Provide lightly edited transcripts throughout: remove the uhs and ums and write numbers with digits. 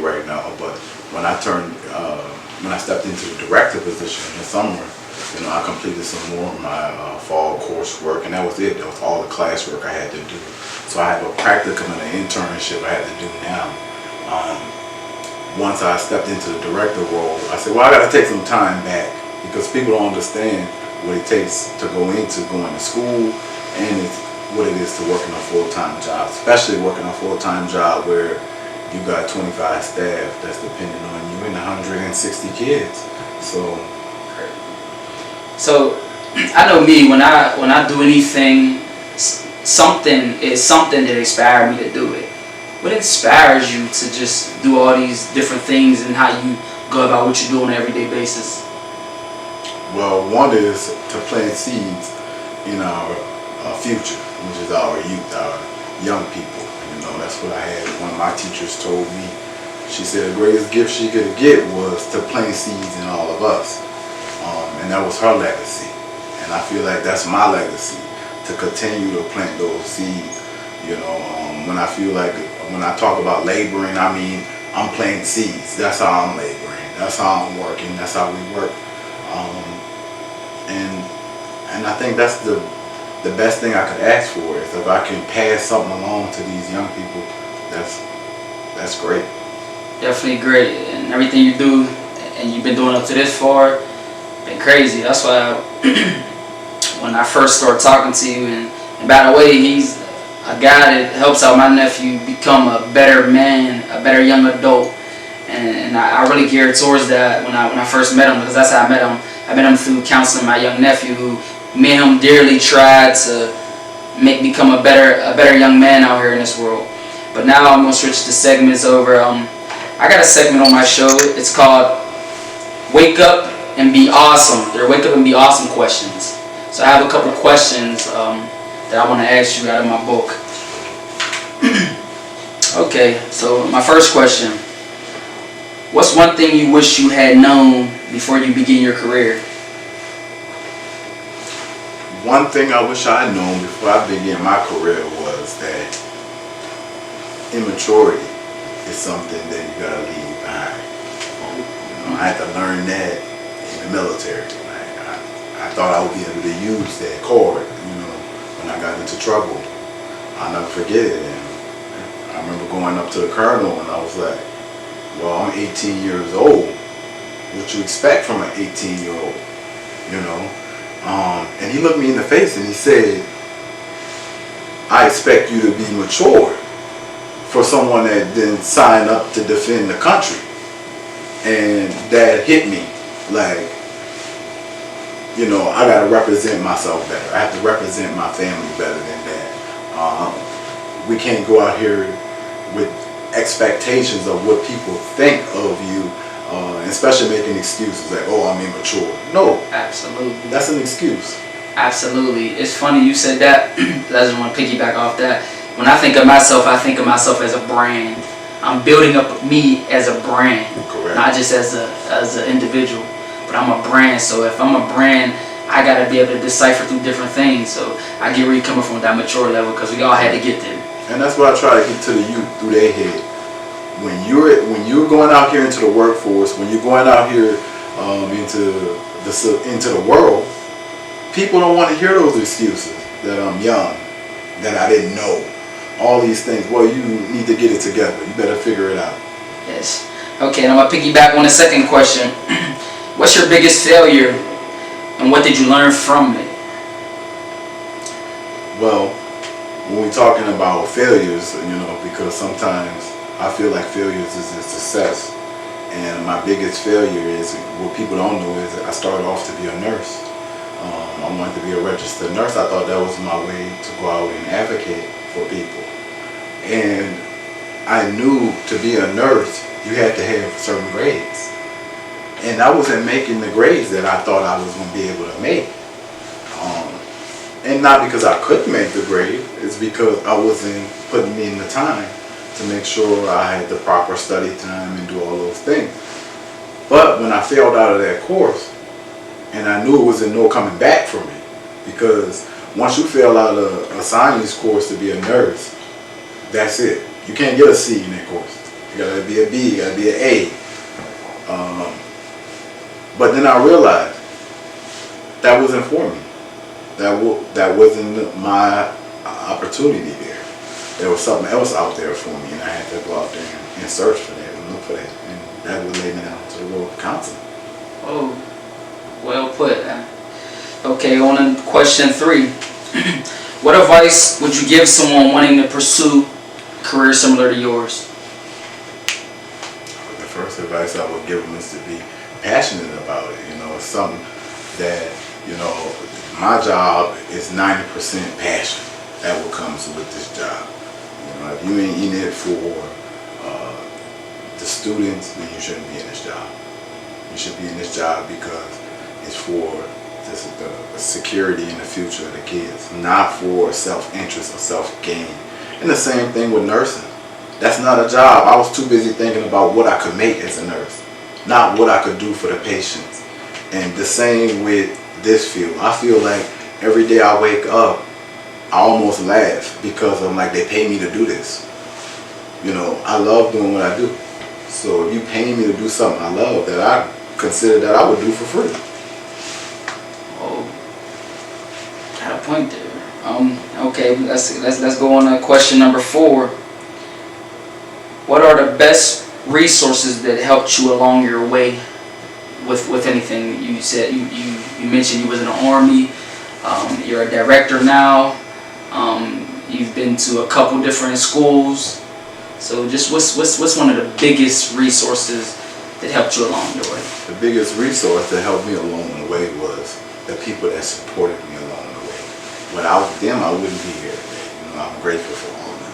Right now, but when when I stepped into the director position in the summer, I completed some more of my fall coursework, and that was it. That was all the classwork I had to do. So I have a practicum and an internship I had to do now. Once I stepped into the director role, I said, well, I got to take some time back because people don't understand what it takes to go into going to school and what it is to work in a full-time job, especially working a full-time job where you got 25 staff that's dependent on you and 160 kids. So I know me, when I do anything, something that inspired me to do it. What inspires you to just do all these different things and how you go about what you do on an everyday basis? Well, one is to plant seeds in our future, which is our youth, our young people. That's what I had. One of my teachers told me. She said the greatest gift she could get was to plant seeds in all of us. And that was her legacy. And I feel like that's my legacy, to continue to plant those seeds. When I talk about laboring, I mean, I'm planting seeds. That's how I'm laboring. That's how I'm working. That's how we work. And I think that's the best thing I could ask for is if I can pass something along to these young people. That's great. Definitely great, and everything you do, and you've been doing up to this far, been crazy. That's why when I first started talking to you, and by the way, he's a guy that helps out my nephew become a better man, a better young adult, and I really geared towards that when I first met him, because that's how I met him. I met him through counseling my young nephew, who me and him dearly tried to become a better young man out here in this world. But now I'm gonna switch the segments over. I got a segment on my show. It's called "Wake Up and Be Awesome." They're "Wake Up and Be Awesome" questions. So I have a couple questions that I want to ask you out of my book. Okay, so my first question: what's one thing you wish you had known before you begin your career? One thing I wish I had known before I began my career was that immaturity is something that you gotta leave behind. I had to learn that in the military. I thought I would be able to use that card, when I got into trouble. I'll never forget it. And I remember going up to the colonel and I was like, well, I'm 18 years old. What you expect from an 18-year-old, And he looked me in the face and he said, I expect you to be mature for someone that didn't sign up to defend the country. And that hit me like, I gotta represent myself better. I have to represent my family better than that. We can't go out here with expectations of what people think of you, especially making excuses like, oh, I'm immature. No. Absolutely. That's an excuse. Absolutely. It's funny you said that. I just want to piggyback off that. When I think of myself as a brand. I'm building up me as a brand. Correct. Not just as an individual, but I'm a brand. So if I'm a brand, I got to be able to decipher through different things. So I get where you're coming from with that mature level, because we all had to get there. And that's what I try to get to the youth through their head. When you're going out here into the workforce, when you're going out here into the world, people don't want to hear those excuses that I'm young, that I didn't know, all these things. Well, you need to get it together. You better figure it out. Yes. Okay, and I'm going to piggyback on the second question. What's your biggest failure, and what did you learn from it? Well, when we're talking about failures, because sometimes I feel like failures is a success. And my biggest failure is, what people don't know, is that I started off to be a nurse. I wanted to be a registered nurse. I thought that was my way to go out and advocate for people. And I knew to be a nurse, you had to have certain grades. And I wasn't making the grades that I thought I was going to be able to make. And not because I couldn't make the grade, it's because I wasn't putting in the time to make sure I had the proper study time and do all those things. But when I failed out of that course, and I knew it was no coming back from it, because once you fail out of a science course to be a nurse, That's it. You can't get a C in that course. You gotta be a B, you gotta be an A. But then I realized that wasn't for me. That wasn't my opportunity there. There was something else out there for me, and I had to go out there and search for that and look for that. And that would lay me down to the road of counseling. Oh, well put. Okay, on to question 3. What advice would you give someone wanting to pursue a career similar to yours? The first advice I would give them is to be passionate about it. It's something that, my job is 90% passion. That what comes with this job. If you ain't in it for the students, then you shouldn't be in this job. You should be in this job because it's for the security in the future of the kids, not for self-interest or self-gain. And the same thing with nursing. That's not a job. I was too busy thinking about what I could make as a nurse, not what I could do for the patients. And the same with this field. I feel like every day I wake up, I almost laugh because I'm like, they pay me to do this. I love doing what I do. So if you pay me to do something I love, that I consider that I would do for free. Oh, got a point there. Okay, let's go on to question number 4. What are the best resources that helped you along your way with anything? You said you mentioned you was in the Army. You're a director now. You've been to a couple different schools. So just what's one of the biggest resources that helped you along your way? The biggest resource that helped me along the way was the people that supported me along the way. Without them, I wouldn't be here today. I'm grateful for all of them.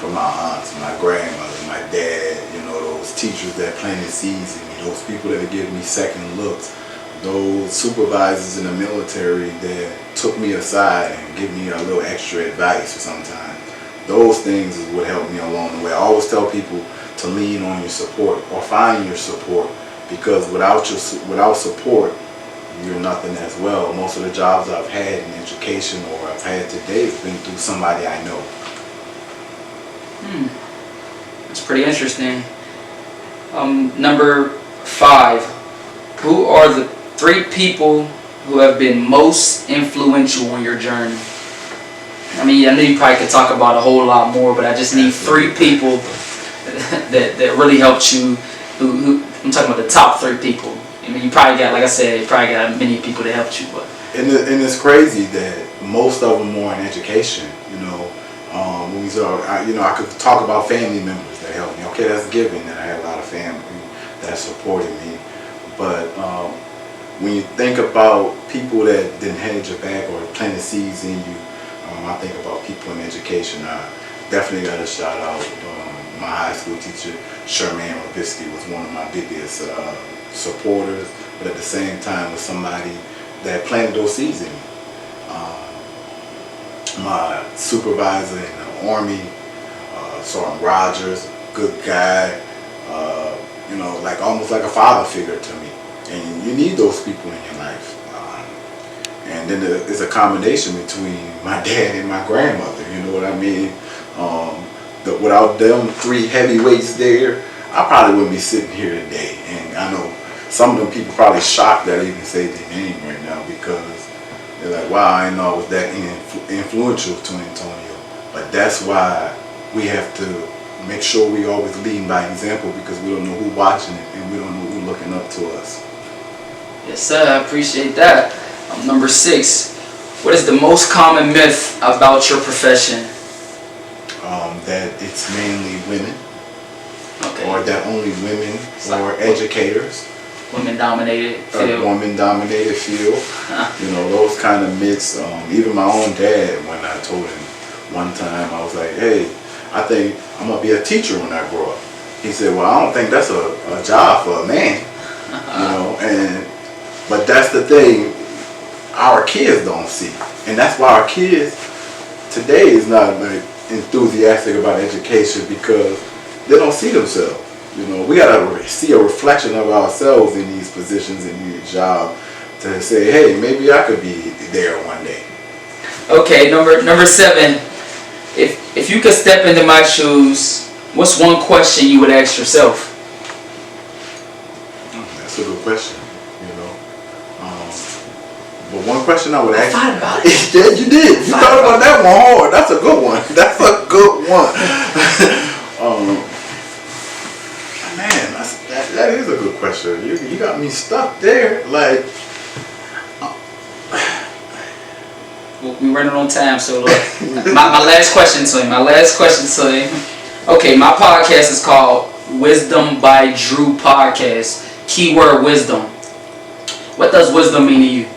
For my aunts, my grandmother, my dad, those teachers that planted seeds in me, those people that give me second looks, those supervisors in the military that took me aside and give me a little extra advice sometimes. Those things is what helped me along the way. I always tell people to lean on your support or find your support, because without support, you're nothing as well. Most of the jobs I've had in education or I've had today has been through somebody I know. That's pretty interesting. Number 5. Who are the 3 people who have been most influential on your journey? I know you probably could talk about a whole lot more, but I just need 3 people that really helped you. Who I'm talking about the top 3 people. You probably got, like I said, you probably got many people that helped you, but. And it's crazy that most of them are in education. When we start, I could talk about family members that helped me. Okay, that's given that I had a lot of family that supported me. But when you think about people that didn't hedge your back or planted seeds in you, I think about people in education. I definitely got to shout out my high school teacher, Sherman Robisky, was one of my biggest supporters, but at the same time was somebody that planted those seeds in me. My supervisor in the Army, Sergeant Rogers, good guy, almost like a father figure to me. And you need those people in your life. And then there's a combination between my dad and my grandmother, you know what I mean? Without them 3 heavyweights there, I probably wouldn't be sitting here today. And I know some of them people probably shocked that I even say their name right now, because they're like, wow, I didn't know I was that influential to Antonio. But that's why we have to make sure we always lead by example, because we don't know who's watching it and we don't know who's looking up to us. Yes, sir. I appreciate that. Number 6. What is the most common myth about your profession? That it's mainly women. Okay. Or that only women are educators. Women-dominated field. Woman-dominated field. Those kind of myths. Even my own dad, when I told him one time, I was like, hey, I think I'm going to be a teacher when I grow up. He said, well, I don't think that's a job for a man. But that's the thing our kids don't see. And that's why our kids today is not enthusiastic about education, because they don't see themselves. We gotta see a reflection of ourselves in these positions, in these jobs, to say, hey, maybe I could be there one day. Okay, number 7. If you could step into my shoes, what's one question you would ask yourself? That's a good question, you know. But one question I would ask. I thought about it. Yeah, you did. You thought about that one hard. That's a good one. That's a good one. Man, that is a good question. You got me stuck there. Like, we running on time, so look. my last question to him. Okay, my podcast is called Wisdom by Drew Podcast. Keyword wisdom. What does wisdom mean to you?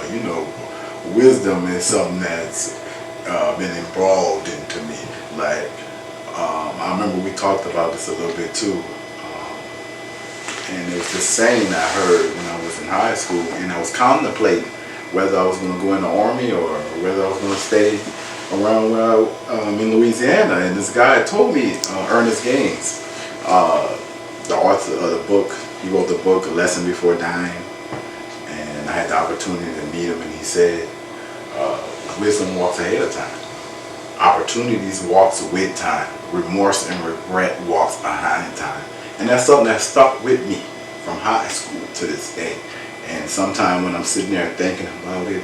well, you know, wisdom is something that's been involved into me. Like, I remember we talked about this a little bit too. And it was this saying I heard when I was in high school, and I was contemplating whether I was going to go in the Army or whether I was going to stay around where in Louisiana. And this guy told me, Ernest Gaines, the author of the book, he wrote the book, A Lesson Before Dying. And I had the opportunity to meet him, and he said, wisdom walks ahead of time. Opportunities walks with time. Remorse and regret walks behind time. And that's something that stuck with me from high school to this day. And sometimes when I'm sitting there thinking about it,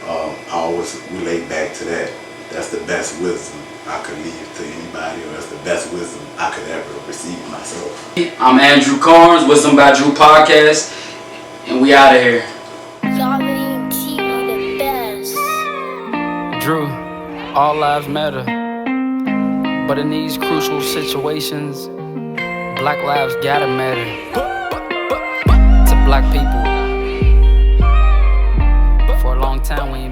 I always relate back to that. That's the best wisdom I could leave to anybody, or that's the best wisdom I could ever receive myself. I'm Andrew Carnes, Wisdom by Drew Podcast, and we out of here. Y'all ain't TV the best. Drew, all lives matter, but in these crucial situations, black lives gotta matter to black people. For a long time we ain't